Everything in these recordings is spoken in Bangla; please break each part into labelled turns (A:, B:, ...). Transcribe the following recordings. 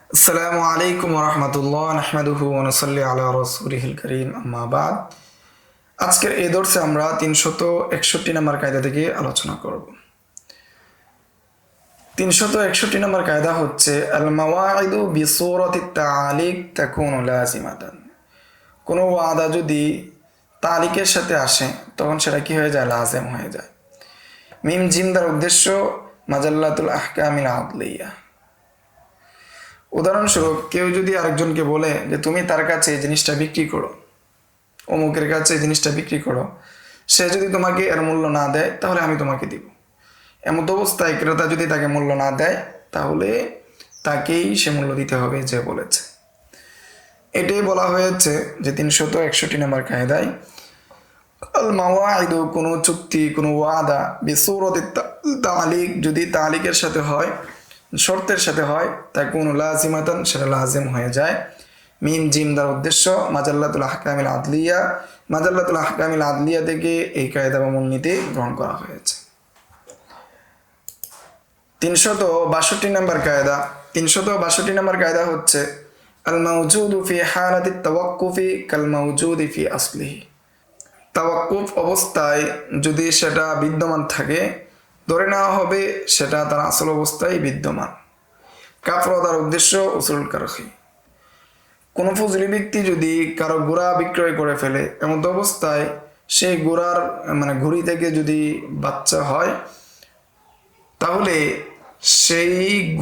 A: আসসালামু আলাইকুম রহমতুল্লাহ নাহমাদুহু ওয়া নুসাল্লি আলা রাসূলিহিল কারীম আম্মা বাদ। আজকের এই দর্সে আমরা 361 নম্বর কায়দা থেকে আলোচনা করব। 361 নম্বর কায়দা হচ্ছে আল মাওয়াইদু বিসূরাতি তালিক তাকুনু লাযিমাতান। কোনো ওয়াদা যদি তালিকের সাথে আসে তখন সেটা কি হয়ে যায়? লাজিম হয়ে যায়। মিম জিম দ্বারা উদ্দেশ্য মাজাল্লাতুল আহকামিল আদলিয়া। উদাহরণস্বরূপ কেউ যদি আরেকজনকে বলে যে তুমি তার কাছে এই জিনিসটা বিক্রি করো, অমুকের কাছে এই জিনিসটা বিক্রি করো, সে যদি তোমাকে এর মূল্য না দেয় তাহলে আমি তোমাকে দিব। এমত অবস্থায় ক্রেতা যদি তাকে মূল্য না দেয় তাহলে তাকেই সে মূল্য দিতে হবে যে বলেছে। এটাই বলা হয়েছে যে 361 নম্বর কায়দায় আল মাওয়াইদু, কোনো চুক্তি, কোনো ওয়াদা বিসূরাতি তালিক যদি তালিকের সাথে হয়, শর্তের সাথে হয়, তা কোনো লাজিমাতান সেটা লাজিম হয়ে যায়। মিম জিম দ্বারা উদ্দেশ্য মাজাল্লাতুল আহকামিল আদলিয়া। মাজাল্লাতুল আহকামিল আদলিয়া থেকে এই কায়দা বা মূলনীতি গ্রহণ করা হয়েছে। 362 নম্বর কায়দা। 362 নম্বর কায়দা হচ্ছে আল মাওজুদু ফি হালাতি তাওয়াক্কুফি কাল মাওজুদি ফি আসলিহি। তাওয়াক্কুফ অবস্থায় যদি সেটা বিদ্যমান থাকে, ধরে নেওয়া হবে সেটা তার আসল অবস্থায় বিদ্যমান। কাফরদার উদ্দেশ্য উসুলুল কারখি। কোনো ফজলি ব্যক্তি যদি কারো ঘোড়া বিক্রয় করে ফেলে, এমন অবস্থায় সেই ঘোড়ার ঘুড়ি থেকে যদি বাচ্চা হয় তাহলে সেই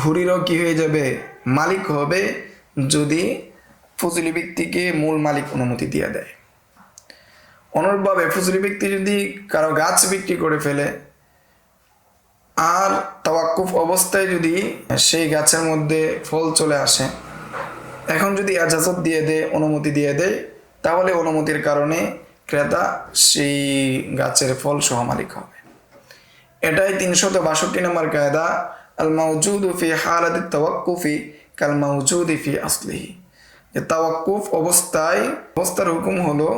A: ঘুড়িরও কি হয়ে যাবে? মালিক হবে, যদি ফজলি ব্যক্তিকে মূল মালিক অনুমতি দিয়ে দেয়। অনুরূপভাবে ফজলি ব্যক্তি যদি কারো গাছ বিক্রি করে ফেলে আর তাওয়াক্কুফ অবস্থায় যদি সেই গাছের মধ্যে ফল চলে আসে, এখন যদি এজাজত দিয়ে দেয়, অনুমতি দিয়ে দেয়, তাহলে অনুমতির কারণে ক্রেতা সেই গাছের ফল সহ মালিক হবে। এটাই 362 নম্বর কায়দা আল মাওজুদু ফি হালাতি তাওয়াক্কুফি কাল মাওজুদি ফি আসলিহি। যে তাওয়াক্কুফ অবস্থার হুকুম হলো,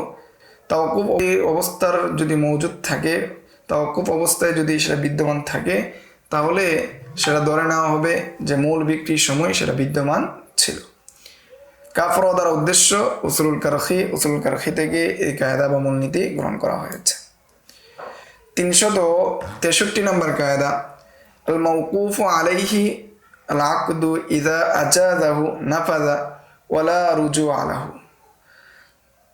A: তাওয়াক্কুফ অবস্থার যদি মওজুদ থাকে, তাওয়াক্কুফ অবস্থায় যদি সেটা বিদ্যমান থাকে, তাহলে সেটা ধরে নেওয়া হবে যে মূল বিক্রির সময় সেটা বিদ্যমান ছিল। কাফর দ্বারা উদ্দেশ্য উসুলুল কারখি। উসুলুল কারখি থেকে এই কায়দা বা মূলনীতি গ্রহণ করা হয়েছে। 363 নম্বর কায়দা আল মাওকুফু আলাইহি আল আকদু ইযা আজাযাহু নাফাযা ওয়ালা রুজুআ লাহু।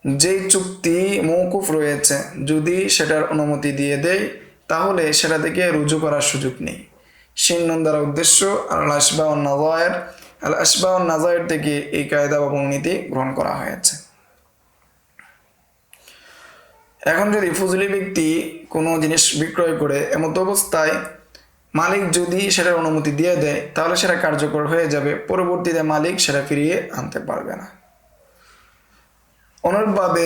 A: যেই চুক্তি মওকুফ রয়েছে, যদি সেটার অনুমতি দিয়ে দেয় তাহলে সেটা থেকে রুজু করার সুযোগ নেই। শিন নুন দ্বারা উদ্দেশ্য আল আশবাহ ওয়ান নাযায়ের। আল আশবাহ ওয়ান নাযায়ের থেকে এই কায়দা বা মূলনীতি গ্রহণ করা হয়েছে। এখন যদি ফজলি ব্যক্তি কোনো জিনিস বিক্রয় করে, এমত অবস্থায় মালিক যদি সেটার অনুমতি দিয়ে দেয় তাহলে সেটা কার্যকর হয়ে যাবে, পরবর্তীতে মালিক সেটা ফিরিয়ে আনতে পারবে না। অনুরূপভাবে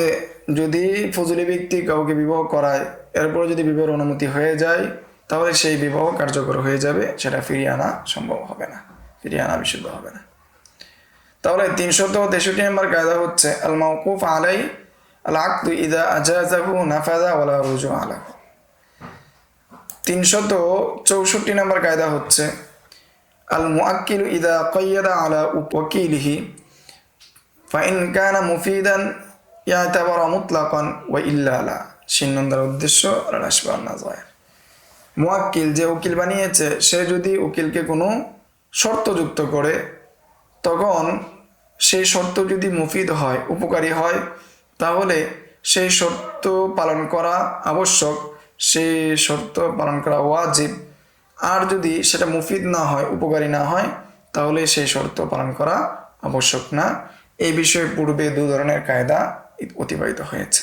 A: যদি ফজলি ব্যক্তি কাউকে বিবাহ করায়, এরপরে যদি বিবাহের অনুমতি হয়ে যায় তাহলে সেই বিবাহ কার্যকর হয়ে যাবে, সেটা ফিরিয়ে আনা সম্ভব হবে না, ফিরিয়ে আনা বিশুদ্ধ হবে না। তাহলে 363 নম্বর কায়দা হচ্ছে আল মাওকুফ আলাই আল আকদু ইযা আজাযাহু নাফাযা ওয়ালা রুজুআ লাহু। 364 নম্বর কায়দা হচ্ছে আল মুআক্কিলু ইযা কায়্যাদা আলা ওয়াকিলিহি ফাইন কানা মুফিদান ইয়াতাবারা মুতলাকান ওয়া ইল্লা লা। শিন্নুন দ্বারা উদ্দেশ্য আল আশবাহ ওয়ান নাযায়ের। মুআক্কিল, যে উকিল বানিয়েছে, সে যদি উকিলকে কোনো শর্ত যুক্ত করে, তখন সেই শর্ত যদি মুফিদ হয়, উপকারী হয়, তাহলে সেই শর্ত পালন করা আবশ্যক, সেই শর্ত পালন করা ওয়াজিব। আর যদি সেটা মুফিদ না হয়, উপকারী না হয়, তাহলে সেই শর্ত পালন করা আবশ্যক না। এই বিষয়ে পূর্বে দু ধরনের কায়দা অতিবাহিত হয়েছে।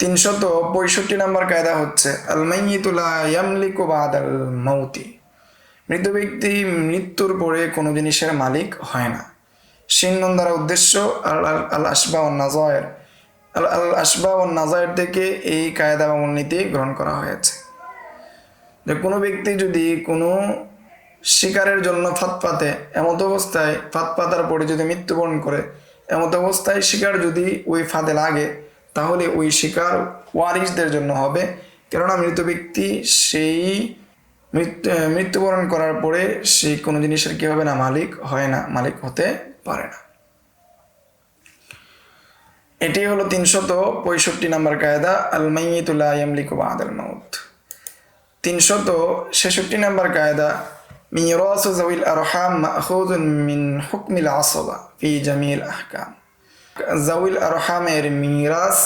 A: 365 নম্বর কায়দা হচ্ছে আল মাইয়িতু লা ইয়ামলিকু বাদাল মাউতি। মৃত ব্যক্তি মৃত্যুর পরে কোনো জিনিসের মালিক হয় না। শিন নুন দ্বারা উদ্দেশ্য আল আশবাহ ওয়ান নাযায়ের। আল আশবাহ ওয়ান নাযায়ের থেকে এই কায়দা বা মূলনীতি গ্রহণ করা হয়েছে। যে কোনো ব্যক্তি যদি কোনো শিকারের জন্য ফাঁদ পাতে, এমত অবস্থায় ফাঁদ পাতার পরে যদি মৃত্যুবরণ করে, এমত অবস্থায় শিকার যদি ওই ফাঁদে লাগে তাহলে ওই শিকার ওয়ারিসদের জন্য হবে, কেননা মৃত ব্যক্তি সেই মৃত্যুবরণ করার পরে সেই কোনো জিনিসের কি হবে না, মালিক হয় না, মালিক হতে পারে না। এটি হলো 365 নম্বর কায়দা, আল মাইয়িতু লা ইয়ামলিকু বা'দাল মাউত। 366 নম্বর কায়দা, মিরাসু যাওয়িল আরহাম মা'খুযুন মিন হুকমিল আসবা ফি জামিল আহকাম। যাওয়িল আরহামের মিরাস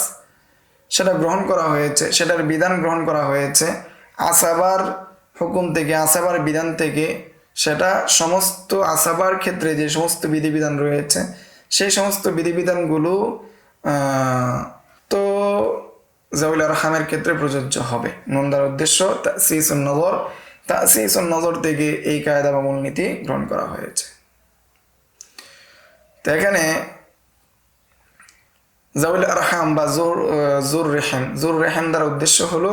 A: সেটা গ্রহণ করা হয়েছে, সেটার বিধান গ্রহণ করা হয়েছে আসাবার হুকুম থেকে, আসাবার বিধান থেকে। সেটা সমস্ত আসাবার ক্ষেত্রে যে সমস্ত বিধিবিধান রয়েছে সেই সমস্ত বিধিবিধানগুলো তো যাওয়িল আরহামের ক্ষেত্রে প্রযোজ্য হবে। নুন দ্বারা উদ্দেশ্য তাসিসুন নজর, তাসিসুন নজর থেকে এই কায়দা বা মূলনীতি গ্রহণ করা হয়েছে। তো এখানে যাওয়িল আরহাম বা জুর রেহেম দ্বারা উদ্দেশ্য হলো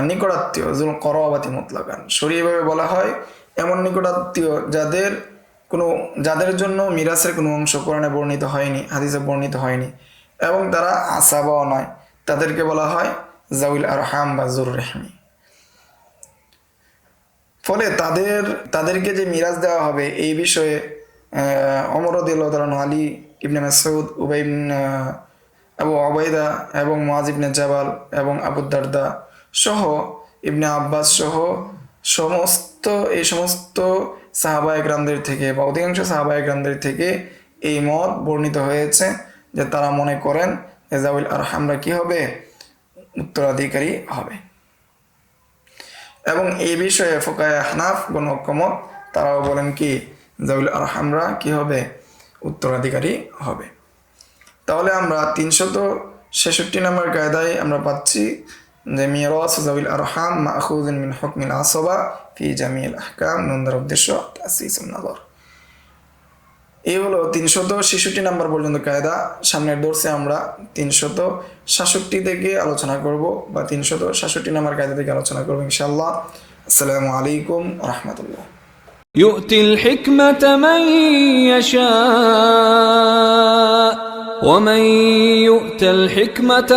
A: নিকটাত্মীয়, জুল করবাতি মুতলাকান। শরীয়ভাবে বলা হয় এমন নিকটাত্মীয় যাদের জন্য মিরাসের কোনো অংশ কোরআনে বর্ণিত হয়নি, হাদিসে বর্ণিত হয়নি, এবং তারা আসাবাও নয়, তাদেরকে বলা হয় যাওয়িল আরহাম বা জুর রেহমি। ফলে তাদেরকে যে মিরাজ দেওয়া হবে এই বিষয়ে ওমর রাদিয়াল্লাহু তাআলা, আলী ইবনে মাসউদ, আবু উবাইদা এবং মুআয ইবনে জাবাল এবং আবু দারদা সহ ইবনে আব্বাস সহ এই সমস্ত সাহাবায়ে কেরামদের থেকে বা অধিকাংশ সাহাবায়ে কেরামদের থেকে এই মত বর্ণিত হয়েছে যে তারা মনে করেন যে যাওয়িল আরহামরা কি হবে, উত্তরাধিকারী হবে। এবং এই বিষয়ে ফুকায়ে আহনাফ গণকমত তারাও বলেন কি যাওয়িল আরহামরা কি হবে, উত্তরাধিকারী হবে। তাহলে আমরা 366 নম্বর কায়দায় আমরা পাচ্ছি যে মিরাস যাওয়িল আরহাম মা'খুযুন মিন হুকমিল আসবা ফি জামিল আহকাম, নুন দ্বারা উদ্দেশ্য তাসিসুন নজর। এই হলো 366 নম্বর পর্যন্ত কায়দা। সামনের দর্সে আমরা 367 থেকে আলোচনা করব বা 367 নম্বর কায়দা থেকে আলোচনা করব ইনশাআল্লাহ। আসসালামু আলাইকুম ওয়া রাহমাতুল্লাহ।
B: يؤتي الحكمة من يشاء ومن يؤت الحكمة